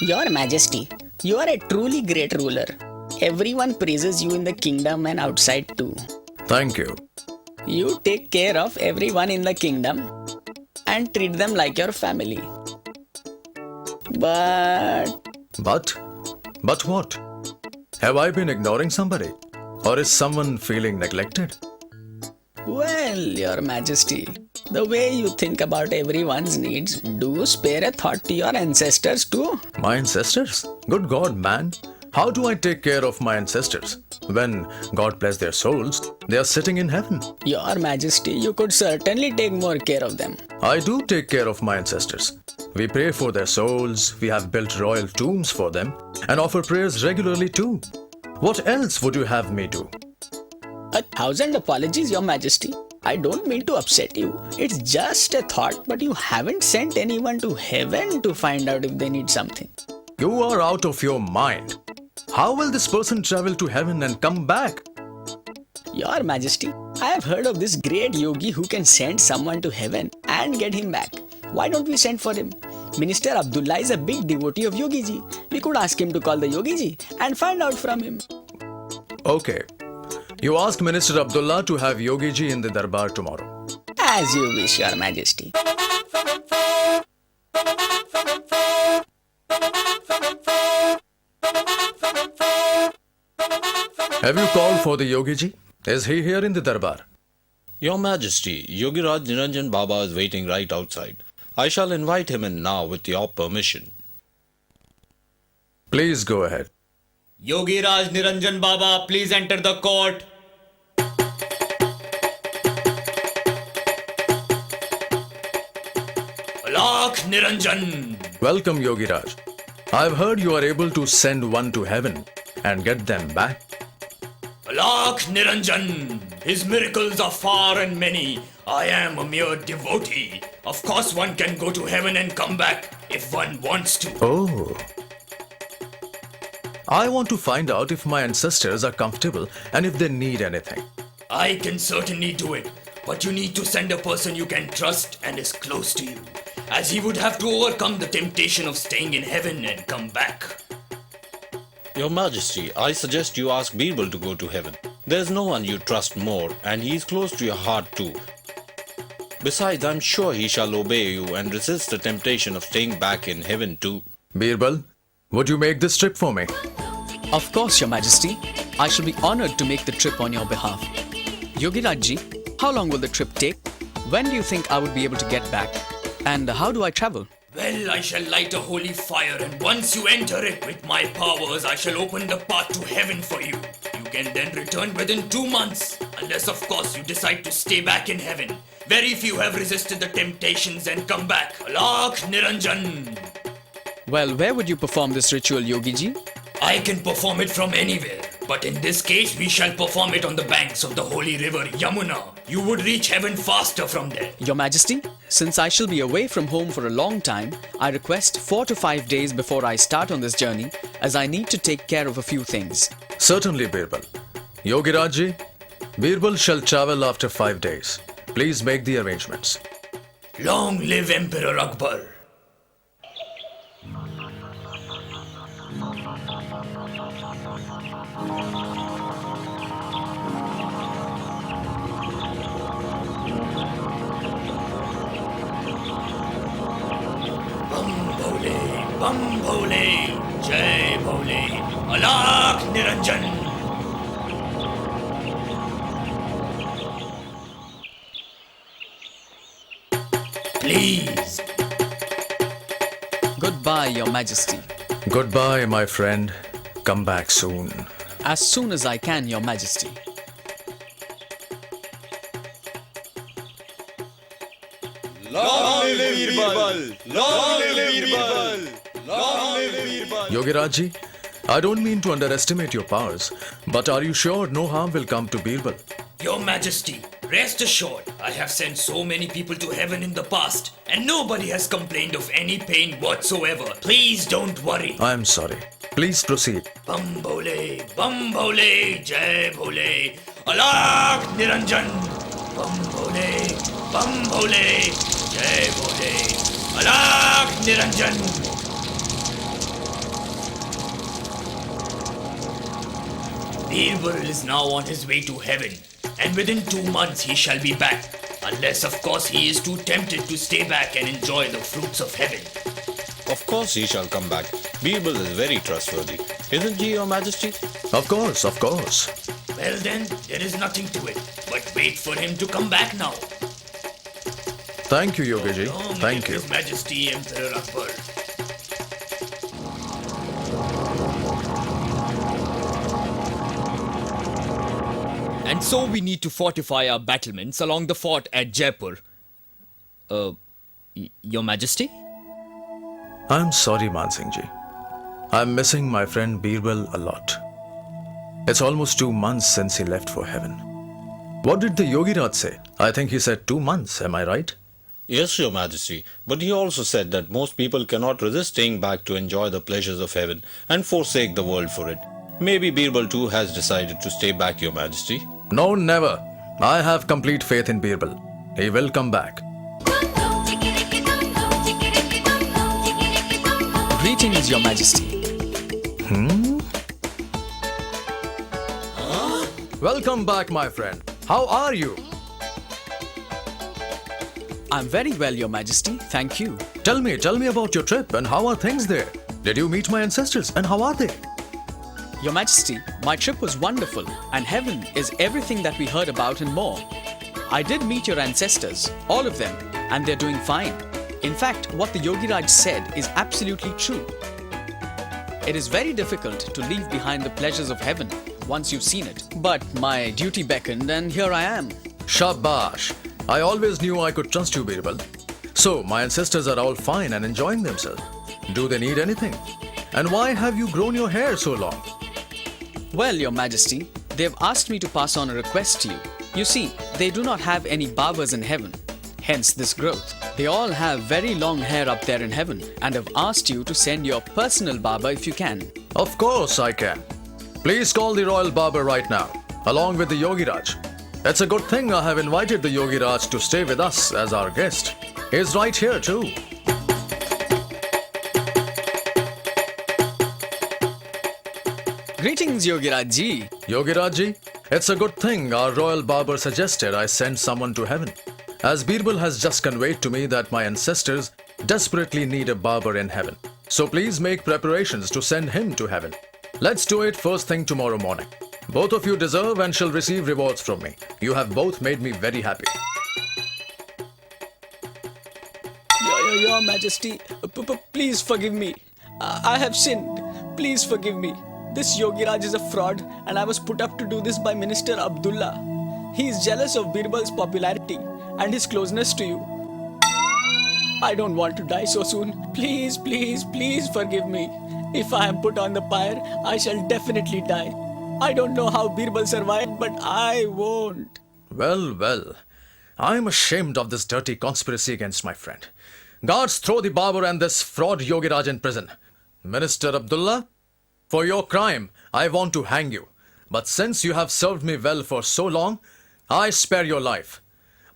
Your Majesty, you are a truly great ruler. Everyone praises you in the kingdom and outside too. Thank you. You take care of everyone in the kingdom and treat them like your family. But But? But what? Have I been ignoring somebody? Or is someone feeling neglected? well, Your Majesty, the way you think about everyone's needs, do spare a thought to your ancestors too. My ancestors? Good God, man. How do I take care of my ancestors? When, God bless their souls, they are sitting in heaven. Your Majesty, you could certainly take more care of them. I do take care of my ancestors. We pray for their souls, we have built royal tombs for them, and offer prayers regularly too. What else would you have me do? 1,000 apologies, Your Majesty. I don't mean to upset you. It's just a thought, but you haven't sent anyone to heaven to find out if they need something. You are out of your mind. How will this person travel to heaven and come back? Your Majesty, I have heard of this great yogi who can send someone to heaven and get him back. Why don't we send for him? Minister Abdullah is a big devotee of Yogi Ji. We could ask him to call the Yogi Ji and find out from him. Okay. You ask Minister Abdullah to have Yogi ji in the darbar tomorrow. As you wish, Your Majesty. Have you called for the Yogi ji? Is he here in the darbar? Your Majesty, Yogiraj Niranjan Baba is waiting right outside. I shall invite him in now with your permission. Please go ahead. Yogi Raj Niranjan Baba, please enter the court. Alak Niranjan. Welcome, Yogi Raj. I've heard you are able to send one to heaven and get them back. Alak Niranjan. His miracles are far and many. I am a mere devotee. Of course one can go to heaven and come back if one wants to. Oh. I want to find out if my ancestors are comfortable and if they need anything. I can certainly do it. But you need to send a person you can trust and is close to you, as he would have to overcome the temptation of staying in heaven and come back. Your Majesty, I suggest you ask Birbal to go to heaven. There's no one you trust more, and he's close to your heart too. Besides, I'm sure he shall obey you and resist the temptation of staying back in heaven too. Birbal, would you make this trip for me? Of course, Your Majesty. I shall be honored to make the trip on your behalf. Yogiraj ji, how long will the trip take? When do you think I would be able to get back? And how do I travel? Well, I shall light a holy fire, and once you enter it with my powers, I shall open the path to heaven for you. You can then return within 2 months, unless of course you decide to stay back in heaven. Very few have resisted the temptations and come back. Alak Niranjan. Well, where would you perform this ritual, Yogi ji? I can perform it from anywhere, but in this case we shall perform it on the banks of the holy river Yamuna. You would reach heaven faster from there. Your Majesty, since I shall be away from home for a long time, I request 4 to 5 days before I start on this journey, as I need to take care of a few things. Certainly, Birbal. Yogi Raj ji, Birbal shall travel after 5 days. Please make the arrangements. Long live Emperor Akbar. Bam Bhole, Jai Bhole, Alak Niranjan. Please. Goodbye, Your Majesty. Goodbye, my friend. Come back soon. As soon as I can, Your Majesty. Long live Birbal! Long live Birbal! Long live Birbal! Yogi Raj ji, I don't mean to underestimate your powers, but are you sure no harm will come to Birbal? Your Majesty, rest assured, I have sent so many people to heaven in the past, and nobody has complained of any pain whatsoever. Please don't worry. I am sorry. Please proceed. Bam Bhole, Jai Bhole, Alak Niranjan. Bam Bhole, Jai Bhole, Alak Niranjan. Birbal is now on his way to heaven, and within 2 months he shall be back. Unless, of course, he is too tempted to stay back and enjoy the fruits of heaven. Of course he shall come back. Birbal is very trustworthy. Isn't he, Your Majesty? Of course, of course. Well then, there is nothing to it, but wait for him to come back now. Thank you, Yogi ji. Long Thank live you. His Majesty Emperor Akbar. And so we need to fortify our battlements along the fort at Jaipur. Your Majesty? I'm sorry, Mansingh ji. I'm missing my friend Birbal a lot. It's almost 2 months since he left for heaven. What did the Yogi Raj say? I think he said 2 months, am I right? Yes, Your Majesty. But he also said that most people cannot resist staying back to enjoy the pleasures of heaven and forsake the world for it. Maybe Birbal too has decided to stay back, Your Majesty. No, never. I have complete faith in Birbal. He will come back. Greetings, Your Majesty. Welcome back, my friend. How are you? I'm very well, Your Majesty. Thank you. Tell me about your trip and how are things there? Did you meet my ancestors and how are they? Your Majesty, my trip was wonderful, and heaven is everything that we heard about and more. I did meet your ancestors, all of them, and they're doing fine. In fact, what the Yogi Raj said is absolutely true. It is very difficult to leave behind the pleasures of heaven once you've seen it. But my duty beckoned, and here I am. Shabash. I always knew I could trust you, Birbal. So, my ancestors are all fine and enjoying themselves. Do they need anything? And why have you grown your hair so long? Well, Your Majesty, they've asked me to pass on a request to you. You see, they do not have any barbers in heaven, hence this growth. They all have very long hair up there in heaven and have asked you to send your personal barber if you can. Of course I can. Please call the royal barber right now, along with the Yogi Raj. It's a good thing I have invited the Yogi Raj to stay with us as our guest. He's right here too. Greetings, Yogi Raj ji. Yogi Raj ji, it's a good thing our royal barber suggested I send someone to heaven, as Birbal has just conveyed to me that my ancestors desperately need a barber in heaven. So please make preparations to send him to heaven. Let's do it first thing tomorrow morning. Both of you deserve and shall receive rewards from me. You have both made me very happy. Your Majesty, please forgive me. I have sinned. Please forgive me. This Yogi Raj is a fraud, and I was put up to do this by Minister Abdullah. He is jealous of Birbal's popularity and his closeness to you. I don't want to die so soon. Please, please, please forgive me. If I am put on the pyre, I shall definitely die. I don't know how Birbal survived, but I won't. Well. I'm ashamed of this dirty conspiracy against my friend. Guards, throw the barber and this fraud Yogi Raj in prison. Minister Abdullah, for your crime, I want to hang you. But since you have served me well for so long, I spare your life.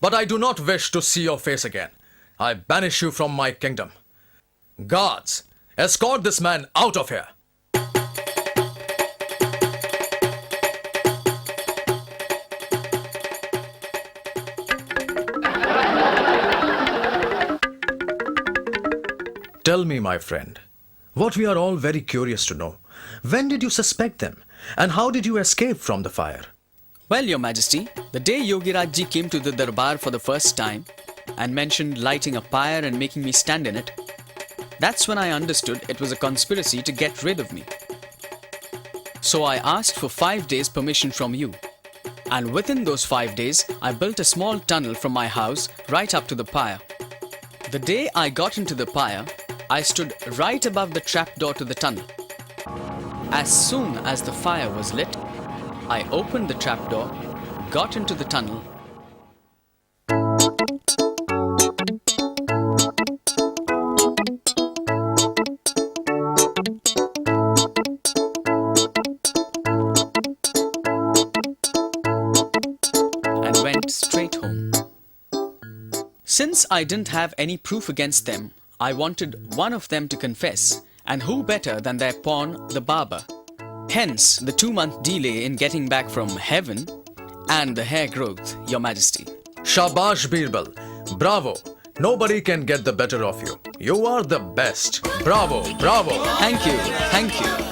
But I do not wish to see your face again. I banish you from my kingdom. Guards, escort this man out of here. Tell me, my friend, what we are all very curious to know. When did you suspect them? And how did you escape from the fire? Well, Your Majesty, the day Yogi Raj ji came to the darbar for the first time and mentioned lighting a pyre and making me stand in it, that's when I understood it was a conspiracy to get rid of me. So I asked for 5 days permission from you. And within those 5 days, I built a small tunnel from my house right up to the pyre. The day I got into the pyre, I stood right above the trapdoor to the tunnel. As soon as the fire was lit, I opened the trapdoor, got into the tunnel, and went straight home. Since I didn't have any proof against them, I wanted one of them to confess, and who better than their pawn, the barber? Hence, the 2-month delay in getting back from heaven and the hair growth, Your Majesty. Shabash Birbal. Bravo. Nobody can get the better of you. You are the best. Bravo, bravo. Thank you, thank you.